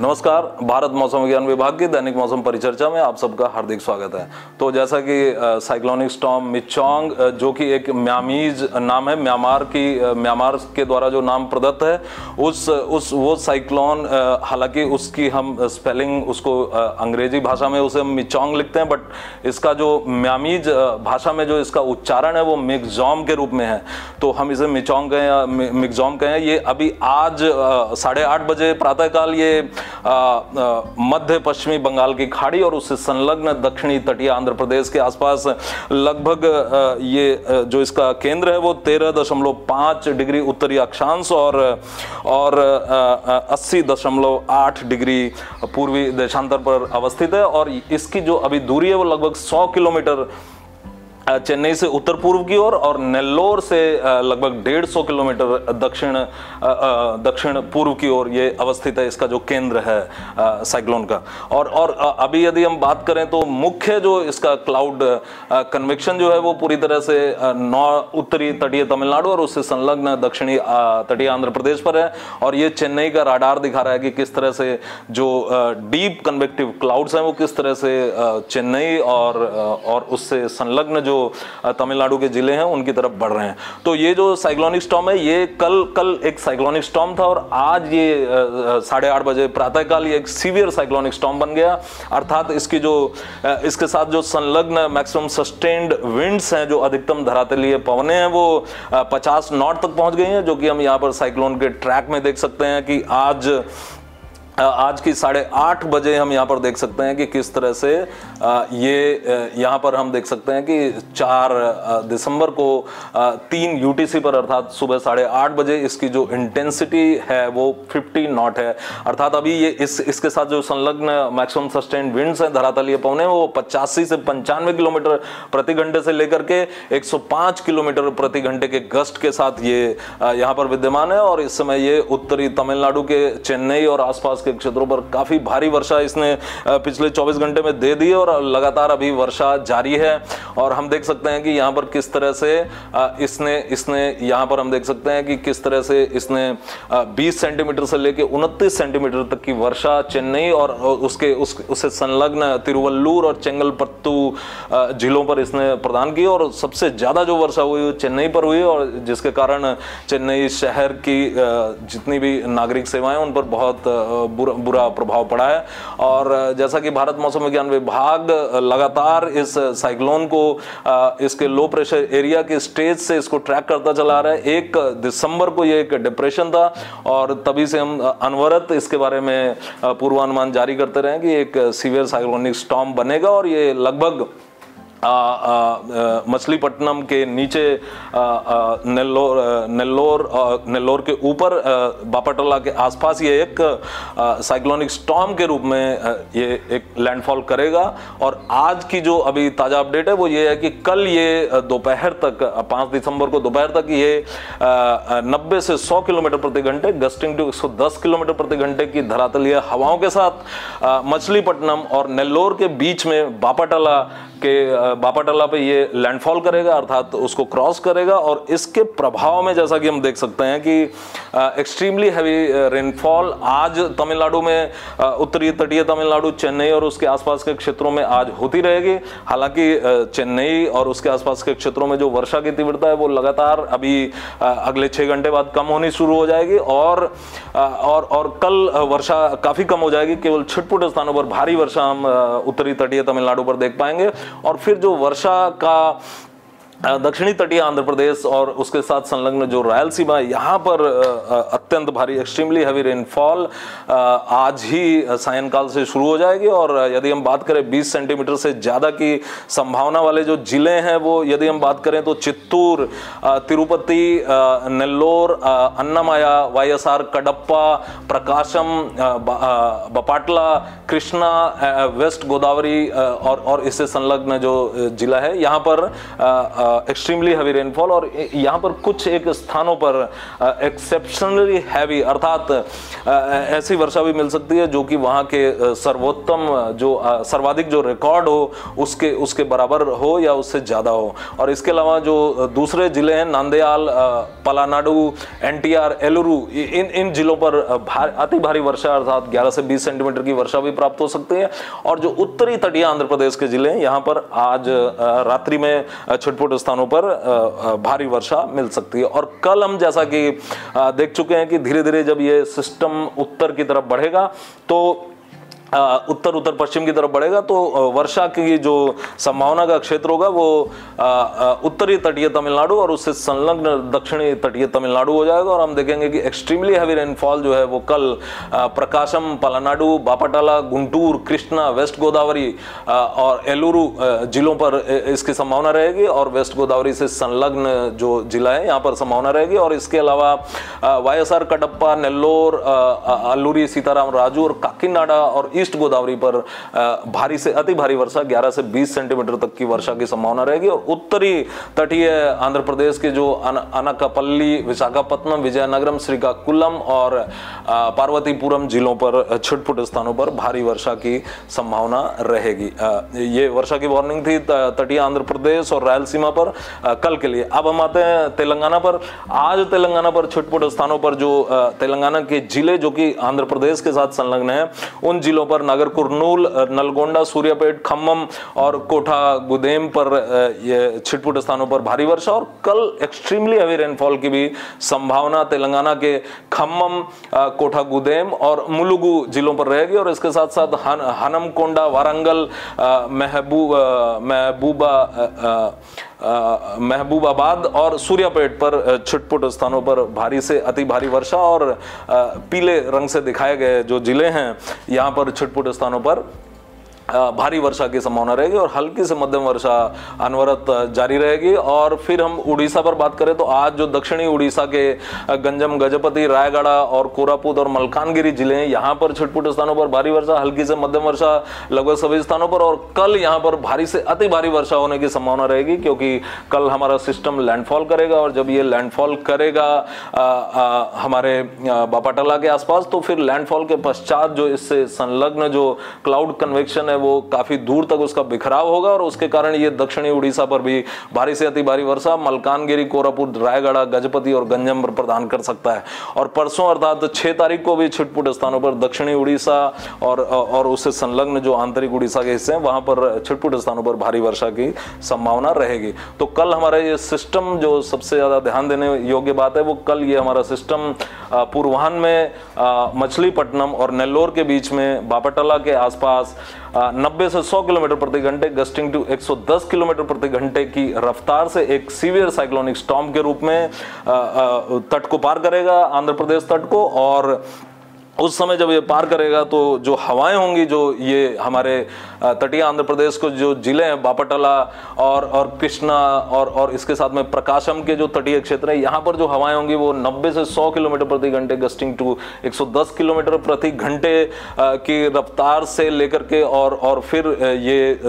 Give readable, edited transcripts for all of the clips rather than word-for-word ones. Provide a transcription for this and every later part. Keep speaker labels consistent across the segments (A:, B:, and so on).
A: नमस्कार, भारत मौसम विज्ञान विभाग की दैनिक मौसम परिचर्चा में आप सबका हार्दिक स्वागत है। तो जैसा कि साइक्लोनिक स्टॉर्म मिचोंग, जो कि एक म्यामीज नाम है, म्यांमार के द्वारा जो नाम प्रदत्त है, वो साइक्लोन, हालांकि उसकी हम स्पेलिंग उसको अंग्रेजी भाषा में उसे हम मिचोंग लिखते हैं, बट इसका जो म्यामीज भाषा में जो इसका उच्चारण है वो मिगजॉम के रूप में है, तो हम इसे मिचोंग कहें या मिगजॉम कहें। ये अभी आज 8:30 बजे प्रातःकाल ये मध्य पश्चिमी बंगाल की खाड़ी और उससे संलग्न दक्षिणी तटीय आंध्र प्रदेश के आसपास लगभग ये जो इसका केंद्र है वो 13.5 डिग्री उत्तरी अक्षांश और 80.8 डिग्री पूर्वी देशांतर पर अवस्थित है। और इसकी जो अभी दूरी है वो लगभग 100 किलोमीटर चेन्नई से उत्तर पूर्व की ओर और नेल्लोर से लगभग 150 किलोमीटर दक्षिण पूर्व की ओर ये अवस्थित है, इसका जो केंद्र है साइक्लोन का। और अभी यदि हम बात करें तो मुख्य जो इसका क्लाउड कन्वेक्शन जो है वो पूरी तरह से उत्तरी तटीय तमिलनाडु और उससे संलग्न दक्षिणी तटीय आंध्र प्रदेश पर है। और ये चेन्नई का राडार दिखा रहा है कि किस तरह से जो डीप कन्वेक्टिव क्लाउड्स हैं वो किस तरह से चेन्नई और उससे संलग्न जो तमिलनाडु के जिले हैं उनकी तरफ बढ़ रहे हैं। तो ये जो साइक्लोनिक स्टॉर्म है ये कल एक साइक्लोनिक स्टॉर्म था और आज ये 8:30 बजे प्रातःकाल ये एक सीवियर साइक्लोनिक स्टॉर्म बन गया। अर्थात इसके साथ जो संलग्न मैक्सिमम सस्टेन्ड विंड्स हैं, जो अधिकतम धरातलीय पवनें हैं, वो 50 नॉट तक पहुंच गई हैं, जो कि हम यहाँ पर साइक्लोन के ट्रैक में देख सकते हैं कि आज की 8:30 बजे हम यहाँ पर देख सकते हैं कि किस तरह से ये यहाँ पर हम देख सकते हैं कि 4 दिसंबर को 3 यूटीसी पर अर्थात सुबह 8:30 बजे इसकी जो इंटेंसिटी है वो 50 नॉट है। अर्थात अभी ये इसके साथ जो संलग्न मैक्सिमम सस्टेन्ड विंड्स हैं, धरातलीय पवनें, वो 85 से 95 किलोमीटर प्रति घंटे से लेकर के 105 किलोमीटर प्रति घंटे के गस्ट के साथ ये यहाँ पर विद्यमान है। और इस समय ये उत्तरी तमिलनाडु के चेन्नई और आसपास के क्षेत्रों पर काफी भारी वर्षा इसने पिछले 24 घंटे में दे दी है और लगातार अभी वर्षा जारी है। और हम देख सकते हैं कि यहाँ पर किस तरह से इसने यहाँ पर हम देख सकते हैं कि किस तरह से इसने 20 सेंटीमीटर से लेकर 29 सेंटीमीटर तक की वर्षा चेन्नई और उससे संलग्न तिरुवल्लूर और चेंगलपत्तू जिलों पर इसने प्रदान की। और सबसे ज्यादा जो वर्षा हुई चेन्नई पर हुई और जिसके कारण चेन्नई शहर की जितनी भी नागरिक सेवाएं उन पर बहुत बुरा प्रभाव पड़ा है। और जैसा कि भारत मौसम विज्ञान विभाग लगातार इस साइक्लोन को इसके लो प्रेशर एरिया के स्टेज से इसको ट्रैक करता चला रहा है। 1 दिसंबर को ये एक डिप्रेशन था और तभी से हम अनवरत इसके बारे में पूर्वानुमान जारी करते रहे कि एक सीवियर साइक्लोनिक स्टॉर्म बनेगा और ये लगभग मछलीपट्टनम के नीचे नेल्लोर के ऊपर बापाटला के आसपास ये एक साइक्लोनिक स्टॉर्म के रूप में ये एक लैंडफॉल करेगा। और आज की जो अभी ताजा अपडेट है वो ये है कि कल ये दोपहर तक 5 दिसंबर को दोपहर तक ये 90 से 100 किलोमीटर प्रति घंटे गस्टिंग टू 110 किलोमीटर प्रति घंटे की धरातलीय हवाओं के साथ मछलीपट्टनम और नेल्लोर के बीच में बापाटला पे ये लैंडफॉल करेगा, अर्थात उसको क्रॉस करेगा। और इसके प्रभाव में जैसा कि हम देख सकते हैं कि एक्सट्रीमली हैवी रेनफॉल आज तमिलनाडु में, उत्तरी तटीय तमिलनाडु, चेन्नई और उसके आसपास के क्षेत्रों में आज होती रहेगी। हालांकि चेन्नई और उसके आसपास के क्षेत्रों में जो वर्षा की तीव्रता है वो लगातार अभी अगले 6 घंटे बाद कम होनी शुरू हो जाएगी और कल वर्षा काफी कम हो जाएगी। केवल छिटपुट स्थानों पर भारी वर्षा हम उत्तरी तटीय तमिलनाडु पर देख पाएंगे। और फिर जो वर्षा का दक्षिणी तटीय आंध्र प्रदेश और उसके साथ संलग्न जो रायलसीमा, यहाँ पर अत्यंत भारी एक्सट्रीमली हैवी रेनफॉल आज ही सायंकाल से शुरू हो जाएगी। और यदि हम बात करें 20 सेंटीमीटर से ज़्यादा की संभावना वाले जो जिले हैं वो यदि हम बात करें तो चित्तूर, तिरुपति, नेल्लोर, अन्नामया, वाईएसआर कडप्पा, प्रकाशम, बपाटला, कृष्णा, वेस्ट गोदावरी और इससे संलग्न जो जिला है यहाँ पर एक्सट्रीमली हैवी रेनफॉल। और यहाँ पर कुछ एक स्थानों पर एक्सेप्शनली हैवी, अर्थात ऐसी वर्षा भी मिल सकती है जो कि वहाँ के सर्वोत्तम जो सर्वाधिक जो रिकॉर्ड हो उसके बराबर हो या उससे ज़्यादा हो। और इसके अलावा जो दूसरे ज़िले हैं नांदयाल, पलानाडु, एनटीआर, एलुरु, इन जिलों पर अति भारी वर्षा अर्थात 11 से 20 सेंटीमीटर की वर्षा भी प्राप्त हो सकती है। और जो उत्तरी तटीय आंध्र प्रदेश के जिले हैं यहाँ पर आज रात्रि में छुटपुट स्थानों पर भारी वर्षा मिल सकती है। और कल हम जैसा कि देख चुके हैं कि धीरे धीरे जब ये सिस्टम उत्तर की तरफ बढ़ेगा तो उत्तर उत्तर पश्चिम की तरफ बढ़ेगा तो वर्षा की जो संभावना का क्षेत्र होगा वो उत्तरी तटीय तमिलनाडु और उससे संलग्न दक्षिणी तटीय तमिलनाडु हो जाएगा। और हम देखेंगे कि एक्सट्रीमली हैवी रेनफॉल जो है वो कल प्रकाशम, पलानाडु, बापाटाला, गुंटूर, कृष्णा, वेस्ट गोदावरी और एलुरु जिलों पर इसकी संभावना रहेगी। और वेस्ट गोदावरी से संलग्न जो जिला है यहाँ पर संभावना रहेगी। और इसके अलावा वायएसआर कटप्पा, नेल्लोर, अल्लूरी सीताराम राजू और काकिनाडा और ईस्ट गोदावरी पर भारी से अति भारी वर्षा 11 से 20 सेंटीमीटर तक की वर्षा की संभावना रहेगी। और उत्तरी तटीय आंध्र प्रदेश के जो अनाकापल्ली, विशाखापत्तनम, विजयनगरम, श्रीकाकुलम और पार्वतीपुरम जिलों पर छुटपुट स्थानों पर भारी वर्षा की संभावना रहेगी। ये वर्षा की वार्निंग थी तटीय आंध्र प्रदेश और रायलसीमा पर कल के लिए। अब हम आते हैं तेलंगाना पर। आज तेलंगाना पर छुटपुट स्थानों पर जो तेलंगाना के जिले जो कि आंध्र प्रदेश के साथ संलग्न है उन जिलों पर नगर कुर्नूल, नलगोंडा, सूर्यापेट, खम्मम और कोठा गुदेम पर ये छिटपुट स्थानों पर भारी वर्षा और कल एक्सट्रीमली हैवी रेनफॉल की भी संभावना तेलंगाना के खम्मम, कोठा गुदेम और मुलुगु जिलों पर रहेगी। और इसके साथ साथ हनमकोंडा, वारंगल, महबूबाबाद और सूर्यापेट पर छिटपुट स्थानों पर भारी से अति भारी वर्षा और पीले रंग से दिखाए गए जो जिले हैं यहाँ पर छिटपुट स्थानों पर भारी वर्षा की संभावना रहेगी और हल्की से मध्यम वर्षा अनवरत जारी रहेगी। और फिर हम उड़ीसा पर बात करें तो आज जो दक्षिणी उड़ीसा के गंजम, गजपति, रायगढ़ और कोरापुट और मलकानगिरी जिले हैं यहाँ पर छिटपुट स्थानों पर भारी वर्षा, हल्की से मध्यम वर्षा लगभग सभी स्थानों पर। और कल यहाँ पर भारी से अति भारी वर्षा होने की संभावना रहेगी क्योंकि कल हमारा सिस्टम लैंडफॉल करेगा और जब ये लैंडफॉल करेगा हमारे बापाटाला के आसपास तो फिर लैंडफॉल के पश्चात जो इससे संलग्न जो क्लाउड कन्वेक्शन है वो काफी दूर तक उसका बिखराव होगा और उसके कारण ये दक्षिणी उड़ीसा पर भी भारी से अति भारी वर्षा मलकानगिरी, कोरापुट, रायगढ़, गजपति और गंजम पर प्रदान कर सकता है। और परसों अर्थात 6 तारीख को भी छिटपुट स्थानों पर दक्षिणी उड़ीसा और उससे संलग्न जो आंतरिक उड़ीसा के हिस्से हैं वहां पर छिटपुट स्थानों पर भारी वर्षा की संभावना रहेगी। तो कल हमारा ये सिस्टम जो सबसे ज्यादा ध्यान देने योग्य बात है वो कल ये हमारा सिस्टम पूर्वाह्न में मछलीपट्टनम और नेल्लोर के बीच में बापाटाला के आसपास 90 से 100 किलोमीटर प्रति घंटे गस्टिंग टू 110 किलोमीटर प्रति घंटे की रफ्तार से एक सीवियर साइक्लोनिक स्टॉर्म के रूप में तट को पार करेगा, आंध्र प्रदेश तट को। और उस समय जब ये पार करेगा तो जो हवाएं होंगी जो ये हमारे तटीय आंध्र प्रदेश को जो जिले हैं बापाटाला और कृष्णा और इसके साथ में प्रकाशम के जो तटीय क्षेत्र है यहाँ पर जो हवाएं होंगी वो 90 से 100 किलोमीटर प्रति घंटे गस्टिंग टू 110 किलोमीटर प्रति घंटे की रफ्तार से लेकर के और फिर ये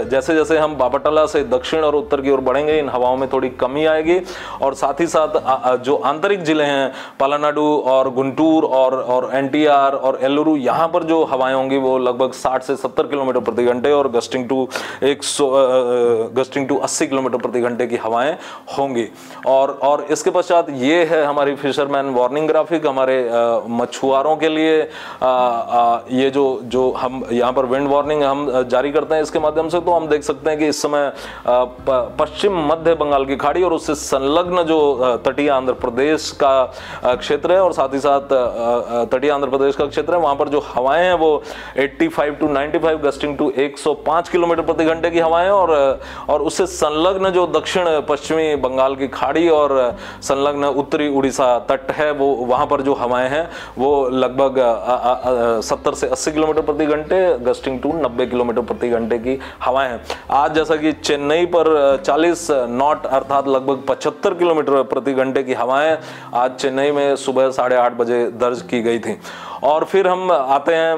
A: जैसे जैसे हम बापाटाला से दक्षिण और उत्तर की ओर बढ़ेंगे इन हवाओं में थोड़ी कमी आएगी। और साथ ही साथ जो आंतरिक जिले हैं पलानाडु और गुंटूर और एनटीआर और एलुरु यहाँ पर जो हवाएं होंगी वो लगभग 60 से 70 किलोमीटर प्रति घंटे और गस्टिंग टू 80 किलोमीटर प्रति घंटे की हवाएं होंगी। और इसके पश्चात ये है हमारी फिशरमैन वार्निंग ग्राफिक हमारे मछुआरों के लिए। ये जो हम यहाँ पर विंड वार्निंग हम जारी करते हैं इसके माध्यम से तो हम देख सकते हैं कि इस समय पश्चिम मध्य बंगाल की खाड़ी और उससे संलग्न जो तटीय आंध्र प्रदेश का क्षेत्र है और साथ ही साथ तटीय आंध्र प्रदेश का क्षेत्र है वहां पर जो हवाएं हैं वो 85 टू 95 गस्टिंग टू 105 किलोमीटर प्रति घंटे की हवाएं और उससे संलग्न जो दक्षिण पश्चिमी बंगाल की खाड़ी और संलग्न उत्तरी उड़ीसा तट है वो वहां पर जो हवाएं हैं वो लगभग 70 से 80 किलोमीटर प्रति घंटे गस्टिंग टू 90 किलोमीटर प्रति घंटे की हवाएं हैं। आज जैसा कि चेन्नई पर 40 नॉट अर्थात लगभग 75 किलोमीटर प्रति घंटे की हवाएं आज चेन्नई में सुबह 8:30 बजे दर्ज की गई थी। और फिर हम आते हैं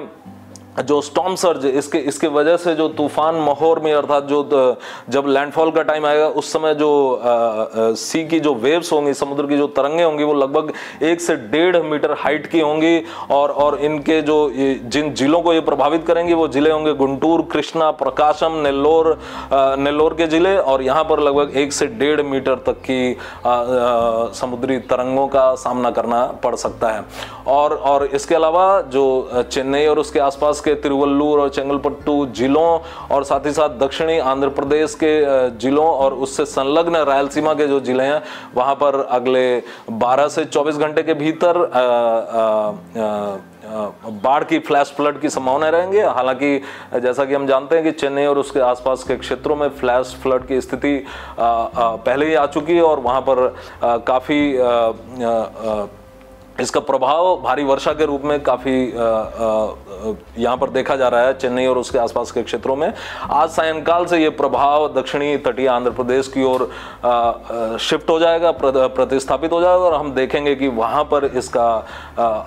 A: जो स्टॉर्म सर्ज इसके वजह से जो तूफान माहौर में, अर्थात जो जब लैंडफॉल का टाइम आएगा उस समय जो सी की जो वेव्स होंगी, समुद्र की जो तरंगे होंगी, वो लगभग 1 से 1.5 मीटर हाइट की होंगी। और इनके जो जिन जिलों को ये प्रभावित करेंगी वो जिले होंगे गुंटूर, कृष्णा, प्रकाशम, नेल्लोर के जिले। और यहाँ पर लगभग 1 से 1.5 मीटर तक की समुद्री तरंगों का सामना करना पड़ सकता है। और इसके अलावा जो चेन्नई और उसके आसपास के तिरुवल्लुर और चेंगलपट्टू जिलों और साथ ही साथ दक्षिणी आंध्र प्रदेश के जिलों और उससे संलग्न रायलसीमा के जो जिले हैं वहां पर अगले 12 से 24 घंटे के भीतर बाढ़ की फ्लैश फ्लड की संभावना रहेंगे। हालांकि जैसा कि हम जानते हैं कि चेन्नई और उसके आसपास के क्षेत्रों में फ्लैश फ्लड की स्थिति पहले ही आ चुकी है और वहां पर काफी इसका प्रभाव भारी वर्षा के रूप में काफी यहाँ पर देखा जा रहा है चेन्नई और उसके आसपास के क्षेत्रों में। आज सायंकाल से ये प्रभाव दक्षिणी तटीय आंध्र प्रदेश की ओर शिफ्ट हो जाएगा, प्रतिस्थापित हो जाएगा और हम देखेंगे कि वहाँ पर इसका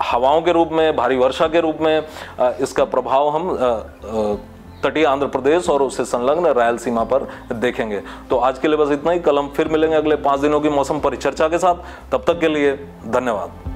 A: हवाओं के रूप में, भारी वर्षा के रूप में इसका प्रभाव हम तटीय आंध्र प्रदेश और उससे संलग्न रायलसीमा पर देखेंगे। तो आज के लिए बस इतना ही। कल हम फिर मिलेंगे अगले 5 दिनों की मौसम परिचर्चा के साथ। तब तक के लिए धन्यवाद।